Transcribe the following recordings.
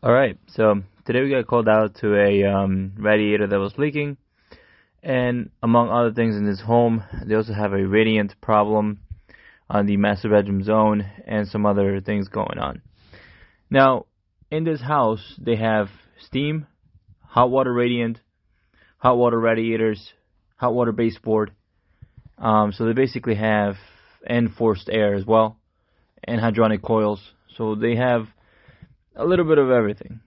Alright, so today we got called out to a radiator that was leaking, and among other things in this home, they also have a radiant problem on the master bedroom zone and some other things going on. Now, in this house, they have steam, hot water radiant, hot water radiators, hot water baseboard, so they basically have, and forced air as well, and hydronic coils, so they have a little bit of everything.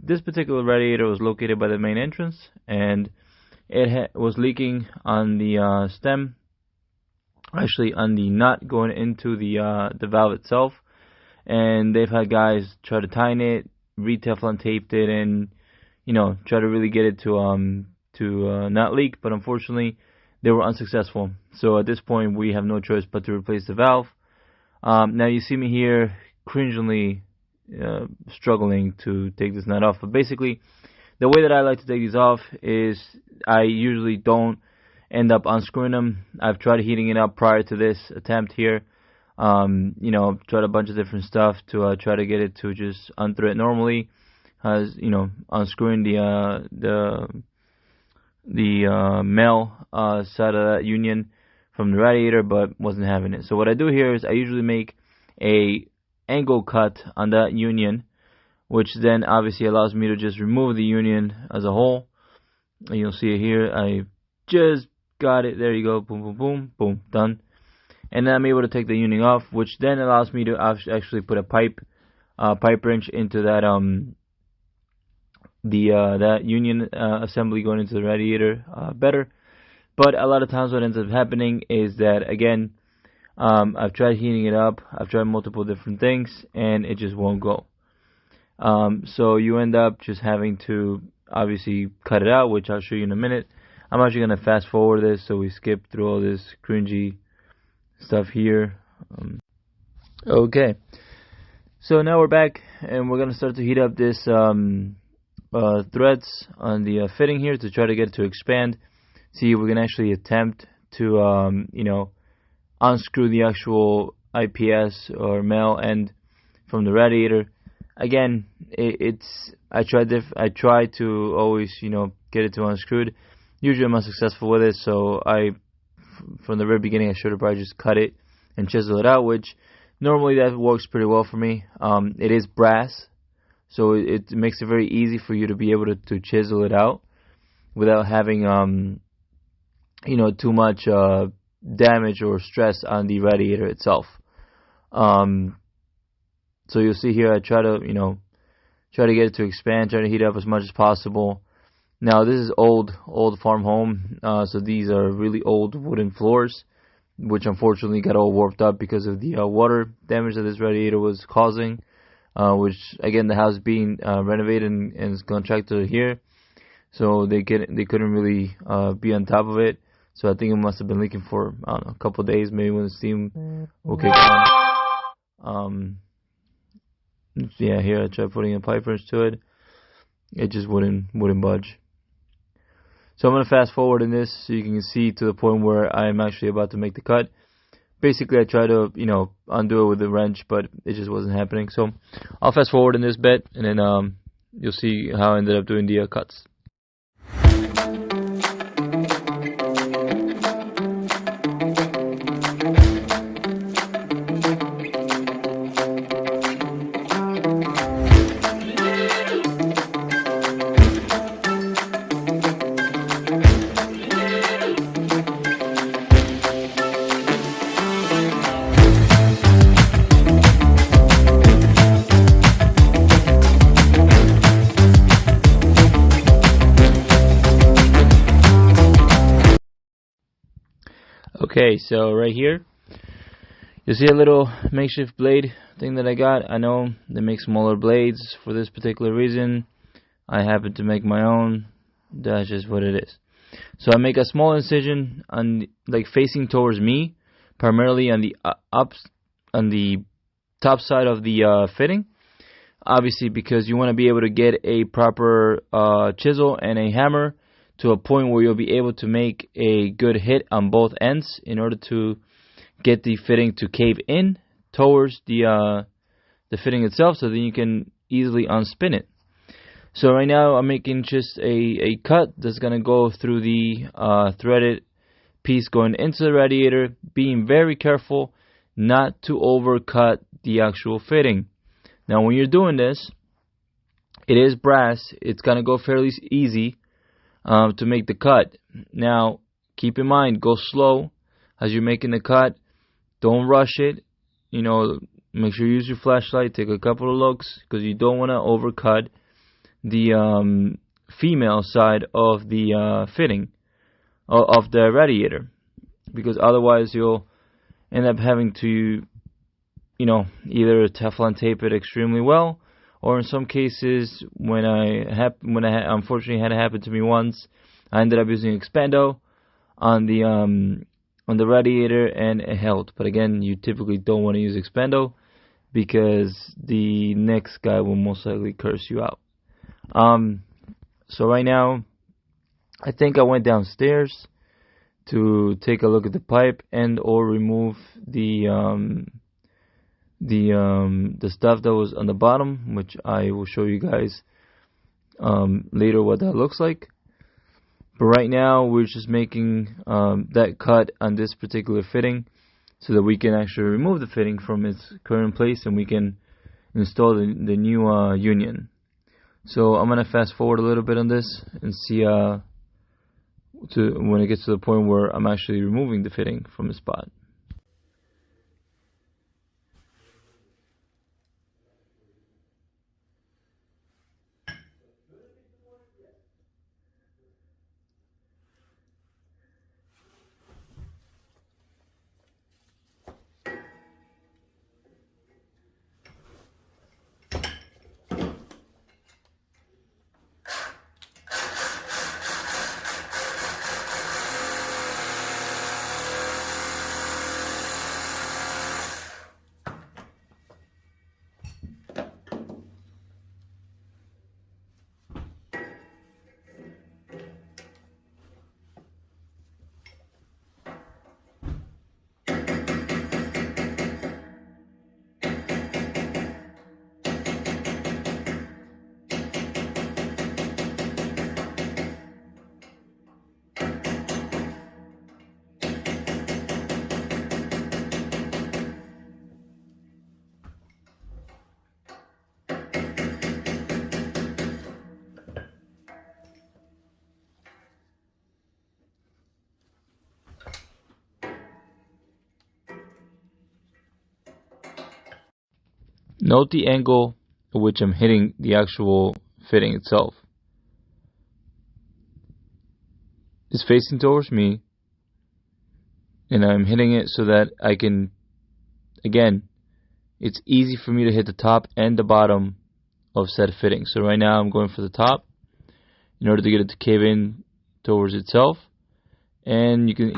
This particular radiator was located by the main entrance, and it was leaking on the stem, actually on the nut going into the valve itself. And they've had guys try to tighten it, re-Teflon taped it, and try to really get it to not leak. But unfortunately, they were unsuccessful. So at this point, we have no choice but to replace the valve. Now you see me here cringingly struggling to take this nut off, but basically the way that I like to take these off is I usually don't end up unscrewing them. I've tried heating it up prior to this attempt here. Tried a bunch of different stuff to try to get it to just unthread normally, as unscrewing the male side of that union from the radiator, but wasn't having it. So what I do here is I usually make a angle cut on that union, which then obviously allows me to just remove the union as a whole. And you'll see it here. I just got it. There you go. Boom, boom, boom, boom. Done. And then I'm able to take the union off, which then allows me to actually put a pipe wrench into that that union assembly going into the radiator better. But a lot of times what ends up happening is that, again, I've tried heating it up, I've tried multiple different things, and it just won't go. So you end up just having to obviously cut it out, which I'll show you in a minute. I'm actually going to fast forward this so we skip through all this cringy stuff here. Okay, so now we're back, and we're going to start to heat up this threads on the fitting here to try to get it to expand. See if we can actually attempt to unscrew the actual IPS or male end from the radiator. Again, I try to always get it to unscrewed. Usually I'm unsuccessful with it, so from the very beginning I should have probably just cut it and chisel it out, which normally that works pretty well for me. It is brass, so it makes it very easy for you to be able to chisel it out without having too much damage or stress on the radiator itself. So you'll see here I try to get it to expand, try to heat it up as much as possible. Now this is old farm home, so these are really old wooden floors, which unfortunately got all warped up because of the water damage that this radiator was causing, which again the house being renovated and is contracted here, so they couldn't really be on top of it. So I think it must have been leaking for, I don't know, a couple of days, maybe when the steam will kick on. Yeah, here I tried putting a pipe wrench to it. It just wouldn't budge. So I'm going to fast forward in this so you can see to the point where I'm actually about to make the cut. Basically, I try to, undo it with the wrench, but it just wasn't happening. So I'll fast forward in this bit, and then you'll see how I ended up doing the cuts. Okay, so right here, you'll see a little makeshift blade thing that I got. I know they make smaller blades for this particular reason. I happen to make my own. That's just what it is. So I make a small incision on, facing towards me, primarily on the top side of the fitting. Obviously, because you want to be able to get a proper chisel and a hammer to a point where you'll be able to make a good hit on both ends in order to get the fitting to cave in towards the fitting itself, so then you can easily unspin it. So right now I'm making just a cut that's gonna go through the threaded piece going into the radiator, being very careful not to overcut the actual fitting. Now when you're doing this, it is brass, it's gonna go fairly easy to make the cut. Now keep in mind, go slow as you're making the cut. Don't rush it. You know, make sure you use your flashlight, take a couple of looks, because you don't want to overcut the female side of the fitting of the radiator, because otherwise you'll end up having to, you know, either Teflon tape it extremely well, or in some cases, when I unfortunately had it happen to me once, I ended up using Expando on the radiator, and it held. But again, you typically don't want to use Expando because the next guy will most likely curse you out. So right now, I think I went downstairs to take a look at the pipe and or remove the stuff that was on the bottom, which I will show you guys later what that looks like. But right now we're just making that cut on this particular fitting so that we can actually remove the fitting from its current place and we can install the new union. So I'm gonna fast forward a little bit on this and see to when it gets to the point where I'm actually removing the fitting from the spot. Note the angle at which I'm hitting the actual fitting itself. It's facing towards me, and I'm hitting it so that I can, again, it's easy for me to hit the top and the bottom of said fitting. So right now I'm going for the top in order to get it to cave in towards itself, and you can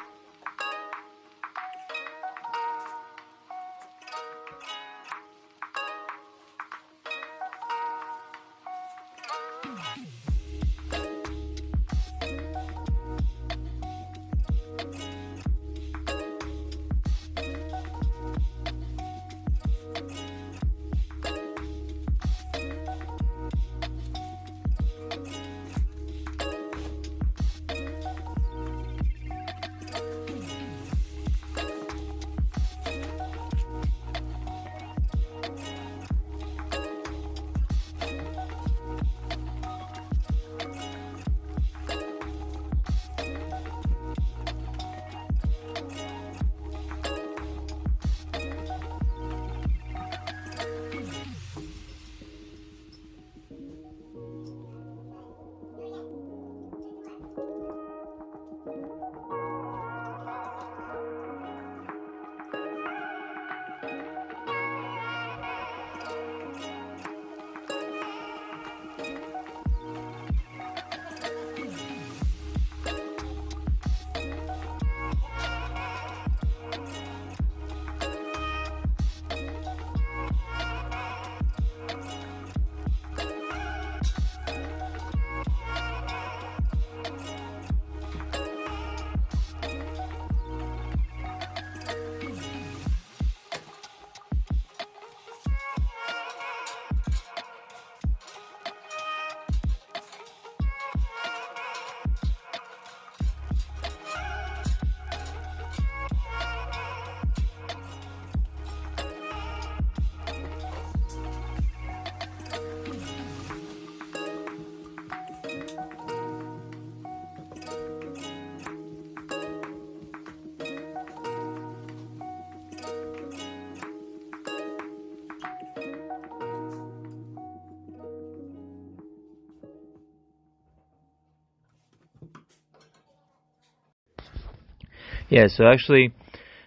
Yeah, so actually,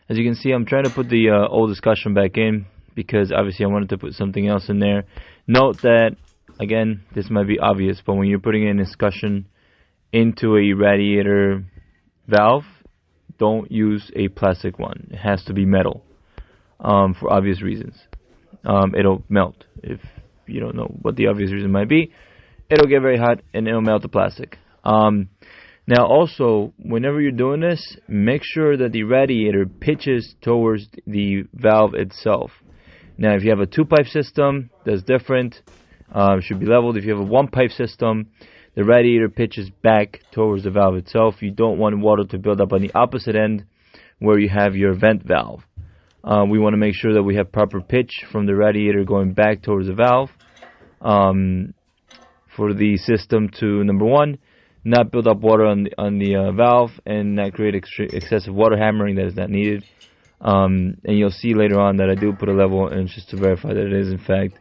as you can see, I'm trying to put the old discussion back in because obviously I wanted to put something else in there. Note that, again, this might be obvious, but when you're putting in discussion into a radiator valve, don't use a plastic one. It has to be metal for obvious reasons. It'll melt. If you don't know what the obvious reason might be, it'll get very hot and it'll melt the plastic. Now also, whenever you're doing this, make sure that the radiator pitches towards the valve itself. Now if you have a 2-pipe system, that's different. It should be leveled. If you have a 1-pipe system, the radiator pitches back towards the valve itself. You don't want water to build up on the opposite end where you have your vent valve. We want to make sure that we have proper pitch from the radiator going back towards the valve for the system to, number one, not build up water on the valve and not create excessive water hammering that is not needed. And you'll see later on that I do put a level in just to verify that it is in fact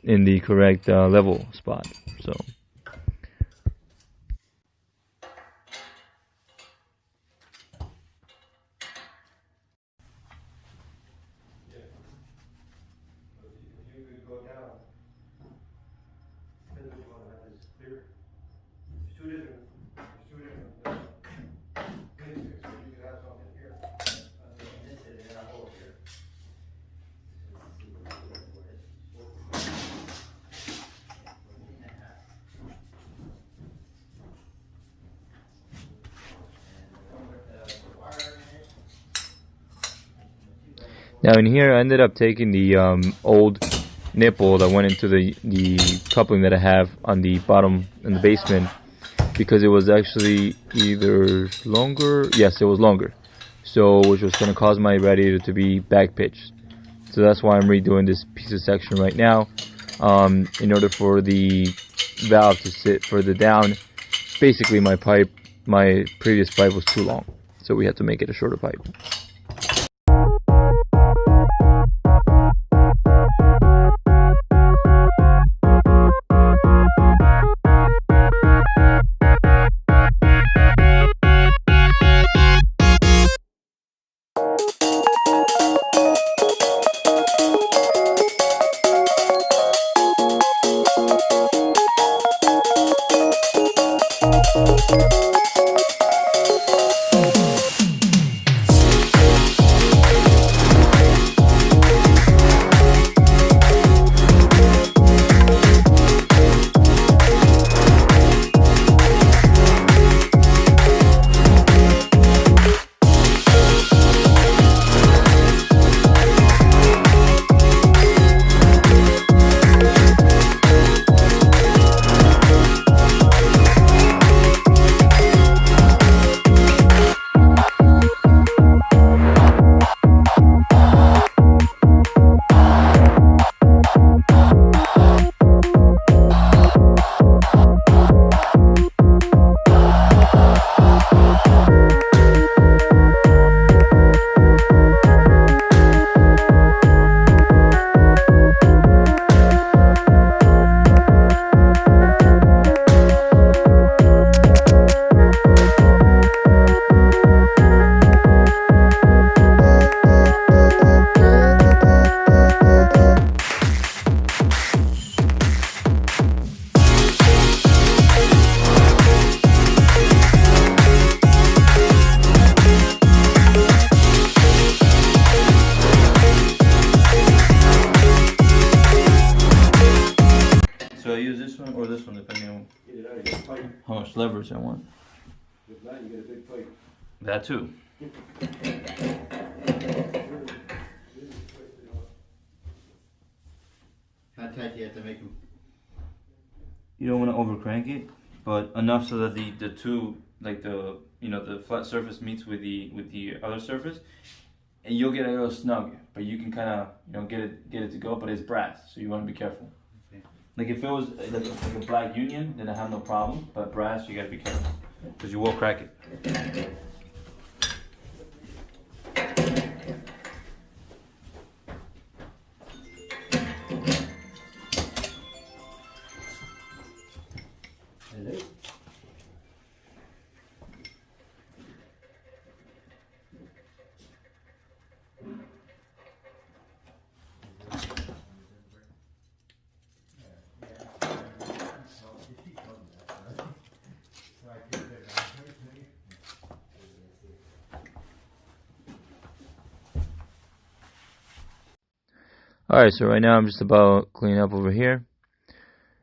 in the correct level spot. So. Now in here I ended up taking the old nipple that went into the coupling that I have on the bottom in the basement because it was actually either longer, yes it was longer, so which was going to cause my radiator to be back pitched. So that's why I'm redoing this piece of section right now in order for the valve to sit further down. Basically my previous pipe was too long, so we had to make it a shorter pipe. Or this one, depending on how much leverage I want. If not, you get a big pipe. That too. How tight do you have to make them? You don't want to overcrank it, but enough so that the two, like the flat surface meets with the other surface, and you'll get a little snug. But you can kind of get it to go, but it's brass, so you want to be careful. Like if it was like a black union, then I have no problem. But brass, you gotta be careful because you will crack it. Alright, so right now I'm just about cleaning up over here.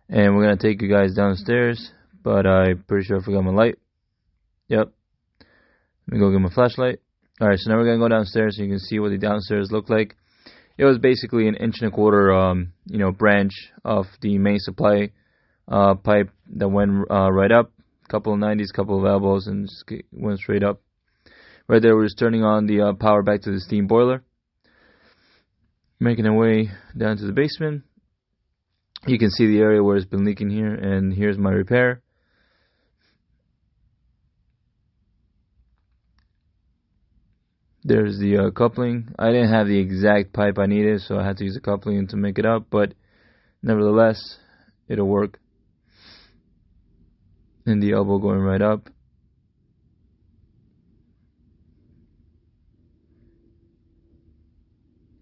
And we're going to take you guys downstairs. But I'm pretty sure I forgot my light. Yep. Let me go get my flashlight. Alright, so now we're going to go downstairs so you can see what the downstairs look like. It was basically an 1.25 inch, branch of the main supply pipe that went right up. Couple of 90s, couple of elbows, and just went straight up. Right there, we're just turning on the power back to the steam boiler. Making our way down to the basement. You can see the area where it's been leaking here, and here's my repair. There's the coupling. I didn't have the exact pipe I needed, so I had to use the coupling to make it up, but nevertheless, it'll work. And the elbow going right up.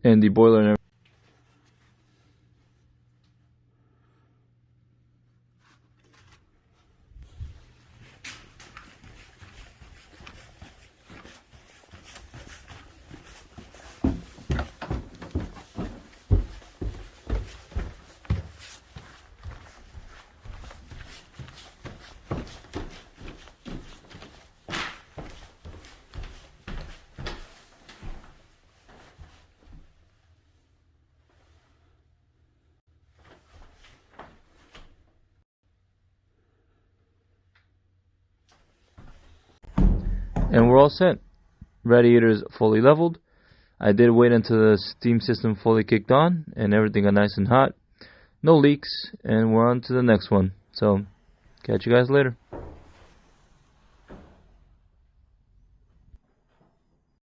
And the boiler and we're all set. Radiator is fully leveled. I did wait until the steam system fully kicked on and everything got nice and hot. No leaks, and we're on to the next one. So, catch you guys later.